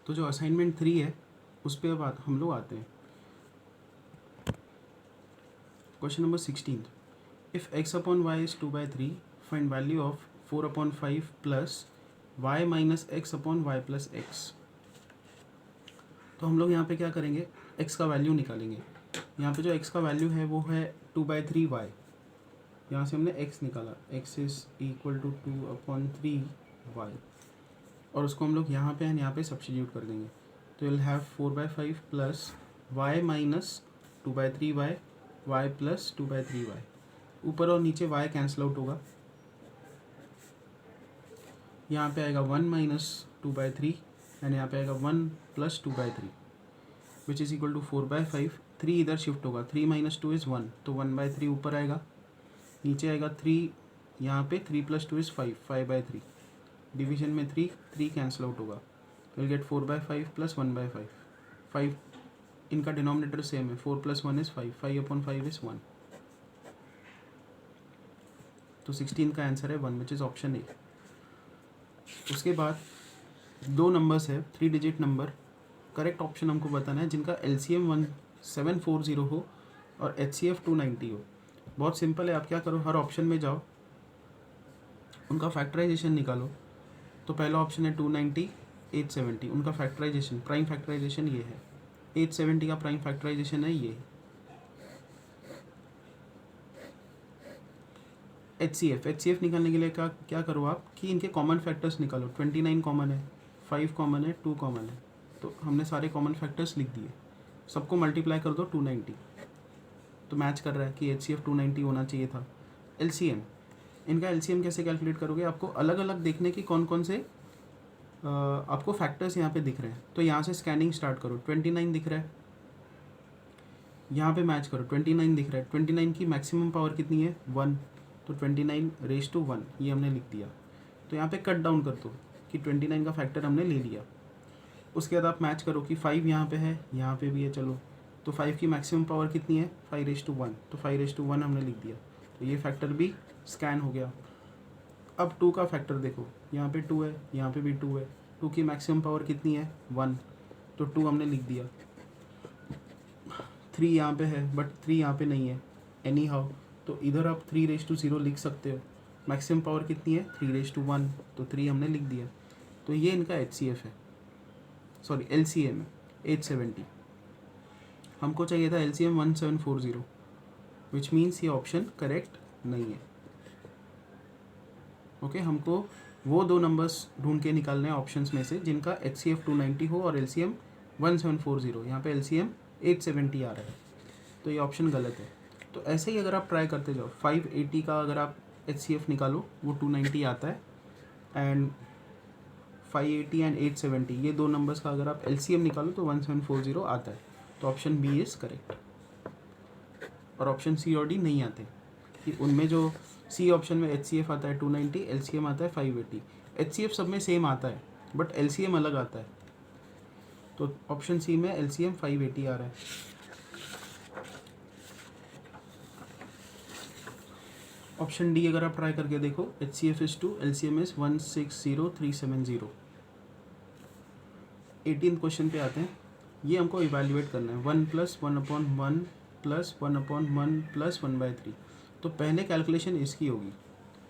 तो जो असाइनमेंट 3 है उस पर अब हम लोग आते हैं। Question number 16, if x upon y is 2/3 find value of 4/5 plus y minus x upon y plus x. तो हम लोग यहाँ पे क्या करेंगे, x का वैल्यू निकालेंगे। यहाँ पे जो x का वैल्यू है वो है 2/3 y। यहाँ से हमने x निकाला, x is equal to 2/3 y, और उसको हम लोग यहाँ पे एंड यहाँ पे सब्स्टिट्यूट कर देंगे। तो will have 4/5 plus y minus 2/3 y, y plus 2/3 y। ऊपर और नीचे y कैंसिल आउट होगा। यहाँ पे आएगा 1 माइनस 2/3 एंड यहाँ पे आएगा 1 plus 2/3 which is equal to 4/5। 3 इधर शिफ्ट होगा, 3 माइनस 2 इज़ 1, तो 1/3 ऊपर आएगा, नीचे आएगा 3, यहाँ पे 3 प्लस 2 इज़ 5, 5/3। डिवीजन में 3 कैंसिल आउट होगा, विल गेट 4/5 प्लस 1/5। 5 इनका डिनोमिनेटर सेम है, 4 प्लस 1 इज़ 5, 5/5 इज़ 1। तो 16 का आंसर है 1 विच इज़ ऑप्शन ए। उसके बाद दो नंबर्स है, 3 डिजिट नंबर। करेक्ट ऑप्शन हमको बताना है जिनका LCM 1740 हो और HCF 290 हो। बहुत सिंपल है, आप क्या करो, हर ऑप्शन में जाओ, उनका फैक्टराइजेशन निकालो। तो पहला ऑप्शन है 290, 870, उनका फैक्टराइजेशन, प्राइम फैक्टराइजेशन ये है। 870 का प्राइम फैक्टराइजेशन है ये। HCF निकालने के लिए क्या करो आप कि इनके कॉमन फैक्टर्स निकालो। 29 कॉमन है, 5 कॉमन है, 2 कॉमन है, तो हमने सारे कॉमन फैक्टर्स लिख दिए। सबको मल्टीप्लाई कर दो 290, तो मैच कर रहा है कि HCF 290 होना चाहिए था। LCM, इनका LCM कैसे कैलकुलेट करोगे, आपको अलग अलग देखने की कौन कौन से आपको फैक्टर्स यहाँ पे दिख रहे हैं। तो यहाँ से स्कैनिंग स्टार्ट करो, 29 दिख रहा है, यहाँ पे मैच करो, 29 दिख रहा है। 29 की मैक्सिमम पावर कितनी है, 1, तो 29 raised to 1 ये हमने लिख दिया। तो यहाँ पे कट डाउन कर दो कि 29 का फैक्टर हमने ले लिया। उसके बाद आप मैच करो कि 5 यहाँ पे है, यहाँ पे भी है, चलो तो 5 की मैक्सिमम पावर कितनी है, 5 raised to 1, तो 5 raised to 1 हमने लिख दिया। तो ये फैक्टर भी स्कैन हो गया। अब 2 का फैक्टर देखो, यहाँ पे 2 है, यहाँ पे भी 2 है। 2 की मैक्सिमम पावर कितनी है, 1, तो 2 हमने लिख दिया। 3 यहाँ पे है बट 3 यहाँ पे नहीं है एनी हाउ, तो इधर आप 3 raised to 0 लिख सकते हो। मैक्सिमम पावर कितनी है, 3 raised to 1, तो 3 हमने लिख दिया। तो ये इनका HCF है, सॉरी LCM है 870। हमको चाहिए था LCM 1740, विच मीन्स ये ऑप्शन करेक्ट नहीं है। ओके, हमको वो दो नंबर्स ढूंढ के निकालने हैं ऑप्शंस में से जिनका HCF 290 हो और LCM 1740। यहाँ पे LCM 870 आ रहा है, तो ये ऑप्शन गलत है। तो ऐसे ही अगर आप ट्राई करते जाओ, 580 का अगर आप HCF निकालो वो 290 आता है, एंड 580 एंड 870 ये दो नंबर्स का अगर आप LCM निकालो तो 1740 आता है। तो ऑप्शन बी इज़ करेक्ट, और ऑप्शन सी और डी नहीं आते कि उनमें जो सी ऑप्शन में HCF आता है 290, LCM आता है 580। HCF सब में सेम आता है बट LCM अलग आता है, तो ऑप्शन सी में LCM 580 आ रहा है। ऑप्शन डी अगर आप ट्राई करके देखो, HCF is 2, LCM is 160370। 18 question पे आते हैं। ये हमको इवेल्युएट करना है, 1 + 1/1 + 1/1 + 1/3। तो पहले कैलकुलेशन इसकी होगी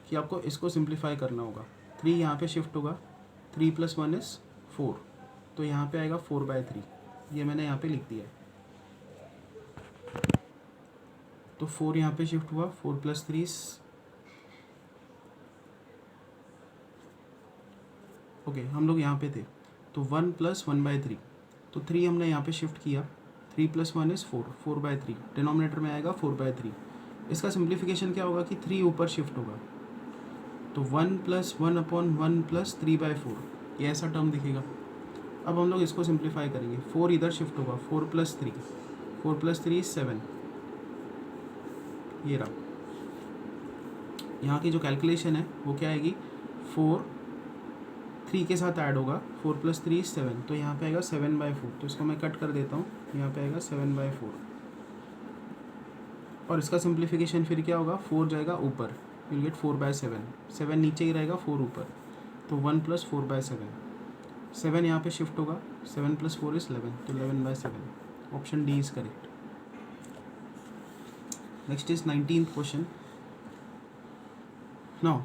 कि आपको इसको सिंप्लीफाई करना होगा। 3 यहाँ पे शिफ्ट होगा, 3 + 1 इज़ 4, तो यहाँ पे आएगा 4/3, ये मैंने यहाँ पे लिख दिया है। तो 4 यहाँ पे शिफ्ट हुआ, 4 + 3 ओके, हम लोग यहाँ पे थे, तो 1 + 1/3, तो 3 हमने यहाँ पे शिफ्ट किया, 3 + 1 इज़ 4, 4/3, डिनोमिनेटर में आएगा 4/3। इसका सिंप्लीफिकेशन क्या होगा कि 3 ऊपर शिफ्ट होगा, तो 1 + 1/1 + 3/4, ये ऐसा टर्म दिखेगा। अब हम लोग इसको सिंप्लीफाई करेंगे, 4 इधर शिफ्ट होगा, 4 + 3, 4 + 3 इज़ 7, ये रहा। यहाँ की जो कैलकुलेशन है वो क्या आएगी, 4 3 के साथ ऐड होगा, 4 + 3 इज़ 7, तो यहाँ पे आएगा 7/4। तो इसको मैं कट कर देता हूँ, यहाँ पे आएगा 7/4, और इसका सिंप्लीफिकेशन फिर क्या होगा, 4 जाएगा ऊपर, विल गेट 4/7, 7 नीचे ही रहेगा, 4 ऊपर, तो 1 + 4/7, 7 यहाँ पे शिफ्ट होगा, 7 + 4 = 11, तो 11/7, option D is correct. Next is 19th question. Now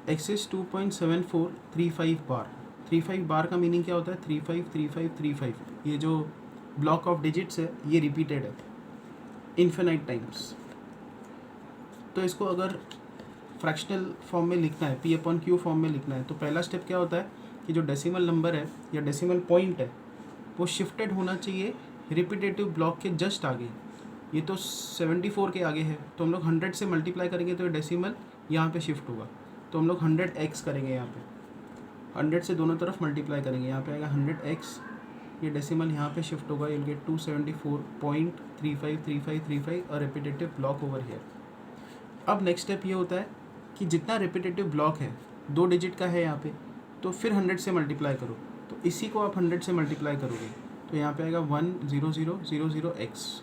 x is 2.7435 बार। 35 बार का मीनिंग क्या होता है? 35 35 35, ये जो ब्लॉक ऑफ डिजिट्स है ये रिपीटेड है इन्फिनाइट टाइम्स। तो इसको अगर फ्रैक्शनल फॉर्म में लिखना है, p/q फॉर्म में लिखना है, तो पहला स्टेप क्या होता है कि जो डेसिमल नंबर है या डेसिमल पॉइंट है वो शिफ्टेड होना चाहिए रिपीटेटिव ब्लॉक के जस्ट आगे। ये तो 74 के आगे है, तो हम लोग 100 से मल्टीप्लाई करेंगे तो ये डेसिमल यहाँ पे शिफ्ट होगा, तो हम लोग 100x करेंगे यहाँ पे, 100 से दोनों तरफ मल्टीप्लाई करेंगे, यहाँ पे आएगा 100x, ये डेसिमल यहाँ पे शिफ्ट होगा, you'll get 274.353535 और रिपीटेटिव ब्लॉक ओवर हियर। अब नेक्स्ट स्टेप ये होता है कि जितना रिपीटेटिव ब्लॉक है 2 डिजिट का है यहाँ पे, तो फिर 100 से मल्टीप्लाई करो, तो इसी को आप 100 से मल्टीप्लाई करोगे तो यहाँ पे आएगा 10000x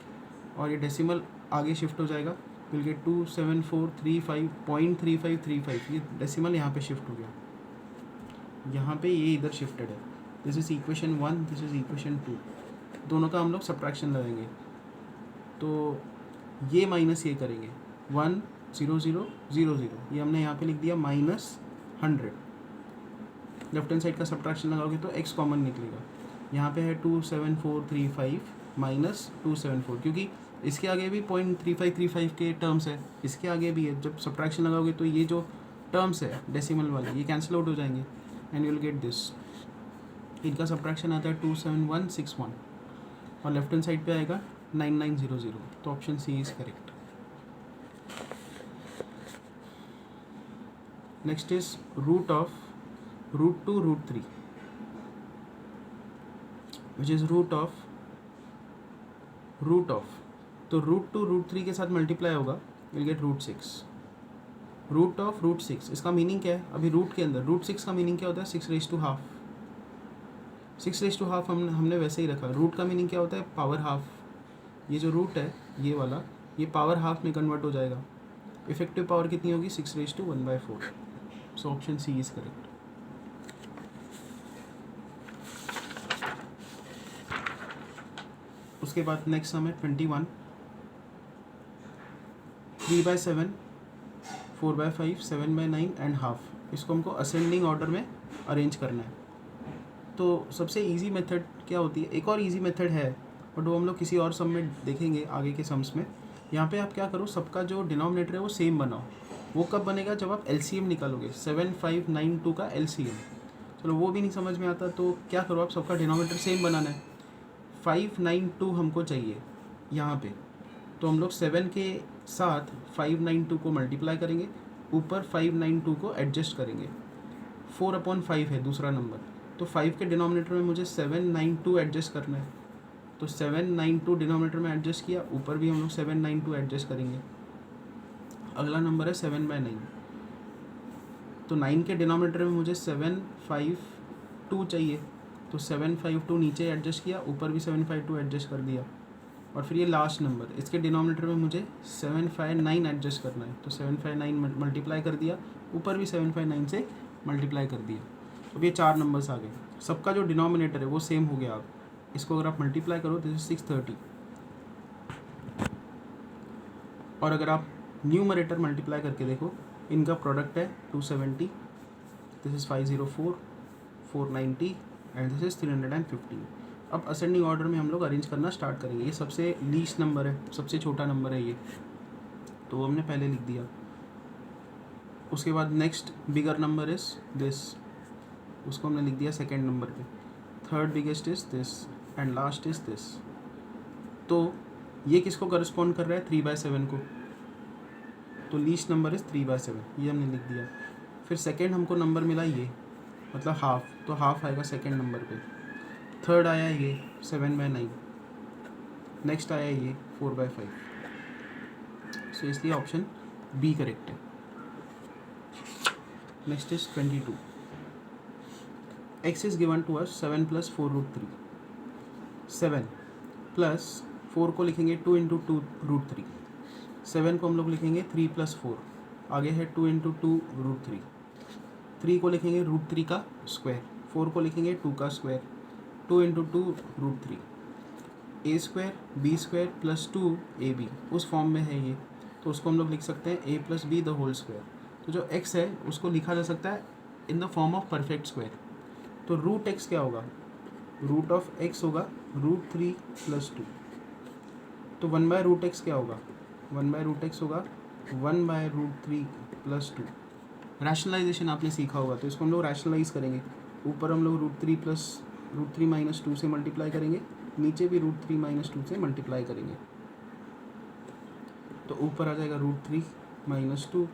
और ये डेसिमल आगे शिफ्ट हो जाएगा, विल गेट 27435.3535, ये डेसिमल यहाँ पे शिफ्ट हो गया, यहाँ पे ये इधर शिफ्टेड है। This is equation 1, this is equation 2, दोनों का हम लोग सब्ट्रैक्शन लगाएंगे, तो ये माइनस ये करेंगे 10000, ये हमने यहाँ पे लिख दिया -100। लेफ्ट हैंड साइड का सब्ट्रैक्शन लगाओगे तो x कॉमन निकलेगा, यहाँ पे है 27435 माइनस 274, क्योंकि इसके आगे भी 0.3535 के टर्म्स है, इसके आगे भी है, जब सब्ट्रैक्शन लगाओगे तो ये जो टर्म्स है डेसिमल वाले ये कैंसिल आउट हो जाएंगे and you will get this. इनका सब्ट्रैक्शन आता है 27161 और लेफ्ट हैंड साइड पे आएगा 9900, तो option C is correct. Next is root of √2 √3, which is root of तो √2 √3 के साथ मल्टीप्लाई होगा, विल गेट √6, रूट ऑफ √6। इसका मीनिंग क्या है? अभी रूट के अंदर √6 का मीनिंग क्या होता है? 6½ 6½ हमने वैसे ही रखा। रूट का मीनिंग क्या होता है? Power half. ये जो रूट है ये वाला, ये पावर हाफ में कन्वर्ट हो जाएगा। इफेक्टिव पावर कितनी होगी? 6⁴ so option C is correct. उसके बाद नेक्स्ट सम है 21, 3/7, 4/5, 7/9 एंड हाफ। इसको हमको असेंडिंग ऑर्डर में अरेंज करना है। तो सबसे इजी मेथड क्या होती है? एक और इजी मेथड है बट वो हम लोग किसी और सम में देखेंगे, आगे के सम्स में। यहाँ पे आप क्या करो, सबका जो डिनोमिनेटर है वो सेम बनाओ। वो कब बनेगा? जब आप LCM निकालोगे, 7592 का LCM। चलो वो भी नहीं समझ में आता तो क्या करो, आप सबका डिनोमिनेटर सेम बनाना है। 592 हमको चाहिए यहाँ पे, तो हम लोग 7 के साथ 592 को मल्टीप्लाई करेंगे, ऊपर 592 को एडजस्ट करेंगे। 4/5 है दूसरा नंबर, तो 5 के डिनोमिनेटर में मुझे 792 एडजस्ट करना है, तो 792 डिनोमिनेटर में एडजस्ट किया, ऊपर भी हम लोग 792 एडजस्ट करेंगे। अगला नंबर है 7/9, तो 9 के डिनोमिनेटर में मुझे 752 चाहिए, तो 752 नीचे एडजस्ट किया, ऊपर भी 752 एडजस्ट कर दिया। और फिर ये लास्ट नंबर, इसके डिनोमिनेटर में मुझे 759 एडजस्ट करना है, तो 759 मल्टीप्लाई कर दिया, ऊपर भी 759 से मल्टीप्लाई कर दिया। अब ये 4 नंबर्स आ गए, सबका जो डिनोमिनेटर है वो सेम हो गया। अब इसको अगर आप मल्टीप्लाई करो, दिस इज 630, और अगर आप न्यूमरेटर मल्टीप्लाई करके देखो, इनका प्रोडक्ट है 270, this is 504, 490 and this is 315। अब असेंडिंग ऑर्डर में हम लोग अरेंज करना स्टार्ट करेंगे। ये सबसे लीस्ट नंबर है, सबसे छोटा नंबर है ये, तो वो हमने पहले लिख दिया। उसके बाद next bigger number is this, उसको हमने लिख दिया सेकेंड नंबर पे। Third biggest is this and last is this. तो ये किसको करस्पॉन्ड कर रहा है? 3/7 को, तो लीस्ट नंबर इज़ 3/7, ये हमने लिख दिया। फिर सेकेंड हमको नंबर मिला ये, मतलब हाफ, तो हाफ आएगा सेकेंड नंबर पे। थर्ड आया ये 7/9, नेक्स्ट आया ये 4/5, सो इसलिए ऑप्शन बी करेक्ट है। Next is 22, x is given to us 7 + 4 √3। 7 + 4 को लिखेंगे 2 × 2 √3, 7 को हम लोग लिखेंगे 3 + 4, आगे है 2 × 2 √3, 3 को लिखेंगे √3 का स्क्वायर, 4 को लिखेंगे 2 का square, 2 into 2 √3, A square B square plus 2ab उस फॉर्म में है ये, तो उसको हम लोग लिख सकते हैं a plus b the whole square. तो जो x है उसको लिखा जा सकता है in the form of perfect square. तो रूट एक्स क्या होगा, रूट ऑफ एक्स होगा √3 प्लस 2। तो 1/√x क्या होगा, 1/√x होगा 1/√3 प्लस 2। रैशनलाइजेशन आपने सीखा होगा, तो इसको हम लोग रैशनलाइज करेंगे। ऊपर हम लोग √3 माइनस 2 से मल्टीप्लाई करेंगे, नीचे भी √3 माइनस 2 से मल्टीप्लाई करेंगे, तो ऊपर आ जाएगा √3 माइनस 2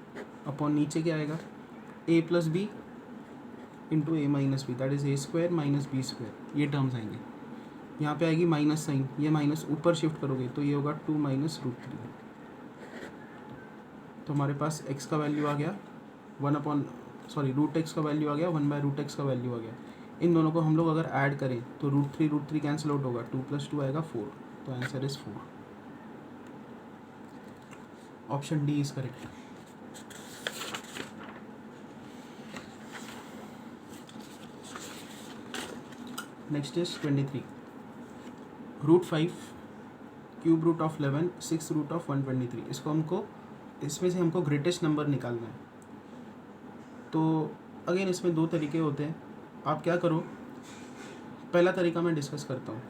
अपॉन नीचे क्या आएगा a plus b into a minus b, that is a square minus b square. ये टर्म्स आएंगे, यहाँ पे आएगी माइनस साइन, ये माइनस ऊपर शिफ्ट करोगे तो ये होगा 2 माइनस √3। तो हमारे पास x का वैल्यू आ गया √x का वैल्यू आ गया, 1/√x का वैल्यू आ गया। इन दोनों को हम लोग अगर ऐड करें तो √3 कैंसिल आउट होगा, 2 + 2 आएगा 4, तो answer is 4। Option D is correct. Next is 23, √5 cube root of 11 6 root of 123। इसमें से हमको ग्रेटेस्ट नंबर निकालना है। तो अगेन इसमें दो तरीके होते हैं, आप क्या करो, पहला तरीका मैं डिस्कस करता हूँ।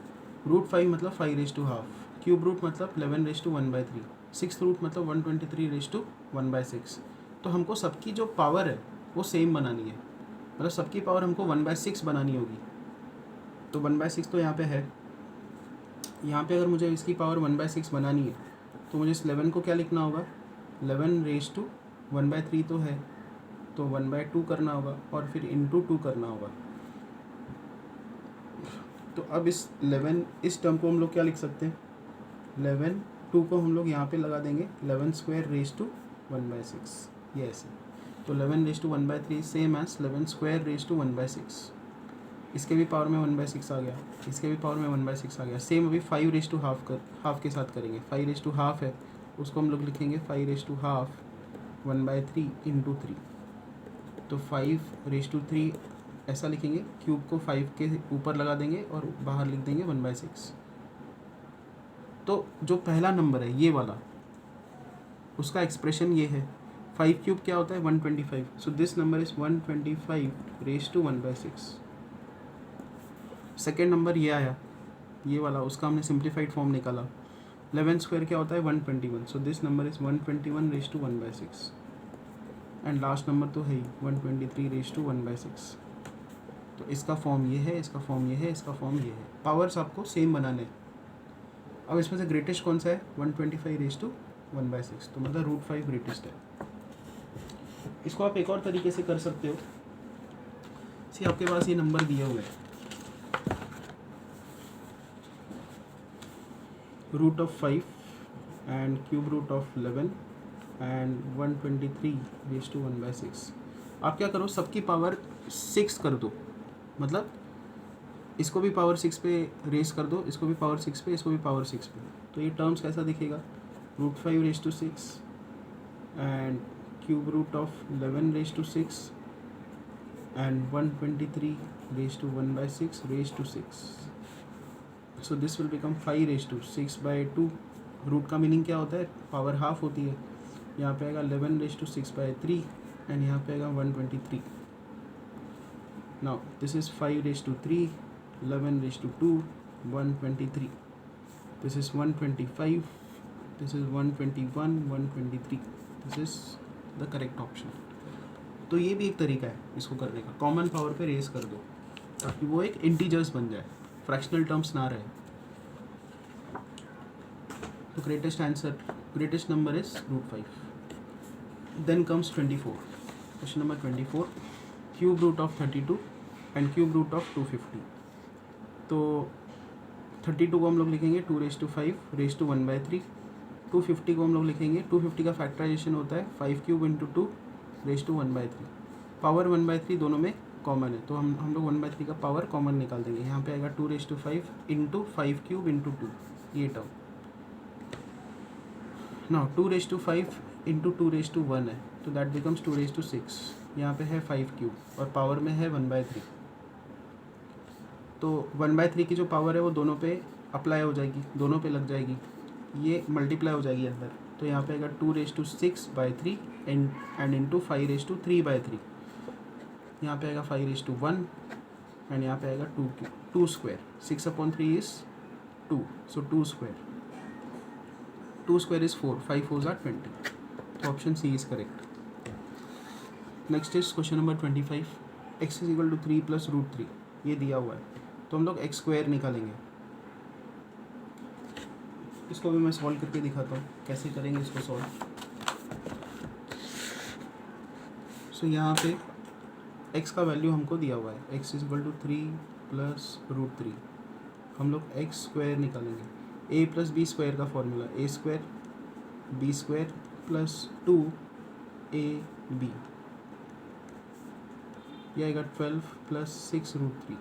√5 मतलब 5/2, क्यूब रूट मतलब 11/1/3, 6 रूट मतलब 123/1/6। तो हमको सबकी जो पावर है वो सेम बनानी है, मतलब सबकी पावर हमको 1/6 बनानी होगी। तो 1/6 तो यहाँ पे है, यहाँ पे अगर मुझे इसकी पावर 1/6 बनानी है तो मुझे इस 11 को क्या लिखना होगा, 11/1/3 तो है, तो 1/2 करना होगा और फिर इंटू 2 करना होगा। तो अब इस टर्म को हम लोग क्या लिख सकते हैं, 2 को हम लोग यहाँ पे लगा देंगे 11^2 ये ऐसे। तो 11^1/3 सेम एज 11^2 इसके भी पावर में 1/6 आ गया, इसके भी पावर में 1/6 आ गया। सेम अभी 5/½ हाफ के साथ करेंगे, 5/½ है उसको हम लोग लिखेंगे 5/½ 1/3 इंटू 3। तो 5/3 ऐसा लिखेंगे, क्यूब को 5 के ऊपर लगा देंगे और बाहर लिख देंगे 1/6। तो जो पहला नंबर है ये वाला, उसका एक्सप्रेशन ये है, 5 क्यूब क्या होता है 125, so this number is 125/1/6। Second number ये आया, ये वाला, उसका हमने सिंप्लीफाइड फॉर्म निकाला, 11 स्क्वायर क्या होता है 121, so this number is 121/1/6। And last number तो है ही 123/1/6। तो इसका फॉर्म ये है, इसका फॉर्म ये है, इसका फॉर्म ये है। पावर्स आपको सेम बनाने। अब इसमें से ग्रेटेस्ट कौन सा है, 125/1/6, तो मतलब √5 ग्रेटेस्ट है। इसको आप एक और तरीके से कर सकते हो, सी आपके पास ये नंबर दिए हुए हैं, √5 and cube root of 11 and 123/1/6। आप क्या करो, सबकी पावर 6 कर दो, मतलब इसको भी पावर 6 पे रेस कर दो, इसको भी पावर 6 पे, इसको भी पावर 6 पे। तो ये टर्म्स कैसा दिखेगा, √5/6 and cube root of 11/6 and 123/1/6 so this will become 5/6/2। रूट का मीनिंग क्या होता है, पावर हाफ होती है। यहाँ पे आएगा 11/6/3 एंड यहाँ पे आएगा 123। Now this is 5/3, 11/2, 123, this is 125, this is 121, 123, this is the correct option. तो ये भी एक तरीका है इसको करने का, कॉमन पावर पे रेस कर दो ताकि वो एक इंटीजर्स बन जाए, फ्रैक्शनल टर्म्स ना रहे। तो greatest number is √5। Then comes 24, question number 24, cube root of 32 and cube root of 250। तो 32 को हम लोग लिखेंगे 2/5/1/3, 250 को हम लोग लिखेंगे, 250 का फैक्टराइजेशन होता है 5 क्यूब इंटू 2/1/3। पावर 1/3 दोनों में कॉमन है, तो हम लोग 1/3 का पावर कॉमन निकाल देंगे। यहाँ पे आएगा 2/5 इंटू 5 क्यूब इंटू 2, ये टर्म। नाउ 2/5 इंटू 2/1 है, तो दैट बिकम्स 2/6। यहाँ पे है 5 क्यूब और पावर में है 1/3, तो 1/3 की जो पावर है वो दोनों पे अप्लाई हो जाएगी, दोनों पे लग जाएगी, ये मल्टीप्लाई हो जाएगी अंदर। तो यहाँ पे आएगा 2�6/3 एंड इंटू 5/3/3। यहाँ पे आएगा 5/1 एंड यहाँ पे आएगा 2 square. 6/3 is 2, so 2 square. 2 square is 4, 5 4s are 20। तो option C is correct. Next is question number 25। x is equal to 3 + √3 ये दिया हुआ है, तो हम लोग x स्क्वायर निकालेंगे। इसको भी मैं सॉल्व करके दिखाता हूँ कैसे करेंगे इसको सॉल्व। सो यहाँ पे x का वैल्यू हमको दिया हुआ है, x इज इक्वल टू 3 + √3। हम लोग x स्क्वायर निकालेंगे। a + b स्क्वायर का formula a square b square + 2ab, ये आएगा 12 + 6√3।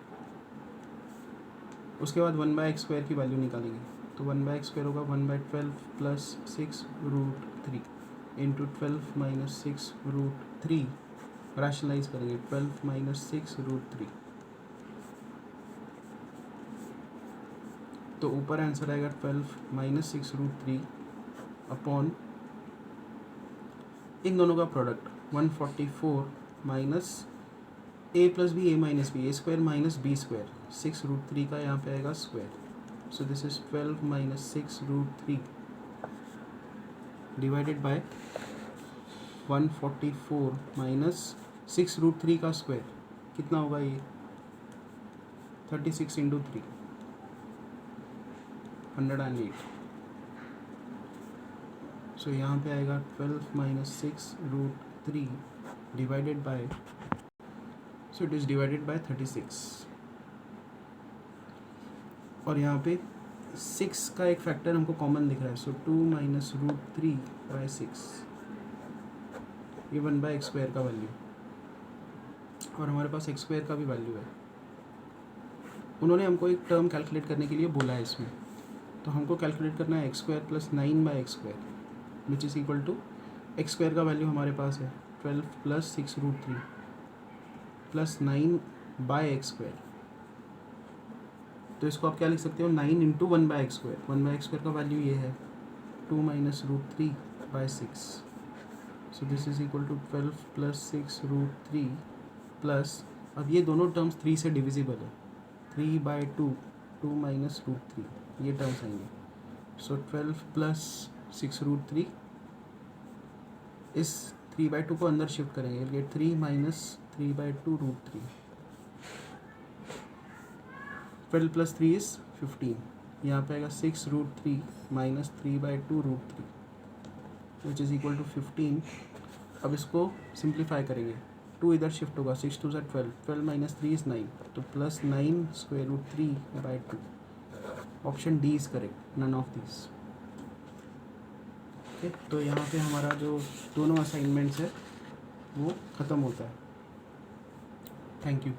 उसके बाद 1/x स्क्वायर की वैल्यू निकालेंगे, तो 1/x स्क्वायर होगा 1/12 + 6√3 इंटू 12 - 6√3। रैशनलाइज करेंगे 12 - 6√3, तो ऊपर आंसर आएगा 12 - 6√3 अपॉन इन दोनों का product 144 minus a + b a - b a square - b square 6√3 का यहाँ पे आएगा square. So this is 12 - 6√3 divided by 144 minus 6√3 का स्क्वायर कितना होगा ये 36 × 3 108। सो यहाँ पे आएगा 12 - 6√3 divided by, so it is divided by 36। और यहाँ पे 6 का एक फैक्टर हमको कॉमन दिख रहा है, सो 2 - √3/6 ये 1/x स्क्वायर का वैल्यू, और हमारे पास x स्क्वायर का भी वैल्यू है। उन्होंने हमको एक टर्म कैलकुलेट करने के लिए बोला है इसमें, तो हमको कैलकुलेट करना है x square + 9/x square which is equal to x square का वैल्यू हमारे पास है 12 + 6√3 + 9/x स्क्वायर। तो इसको आप क्या लिख सकते हो 9 × 1/x स्क्वायर। 1/x स्क्वायर का वैल्यू ये है 2 - √3/6। So this is equal to 12 + 6√3 plus, अब ये दोनों टर्म्स 3 से डिविजिबल है, 3/2 2 - √3 ये टर्म्स आएंगे। सो 12 + 6√3 इस 3/2 को अंदर शिफ्ट करेंगे, गेट 3 - 3/2 √3। 12 + 3 इज़ 15, यहाँ पे आएगा 6√3 - 3/2 √3 विच इज़ इक्वल टू 15। अब इसको सिंप्लीफाई करेंगे, 2 इधर शिफ्ट होगा, 6 2 = 12, 12 - 3 इज़ 9, तो +9 √3/2। Option D is correct, none of this. Okay, तो यहाँ पे हमारा जो दोनों असाइनमेंट्स है वो ख़त्म होता है। Thank you.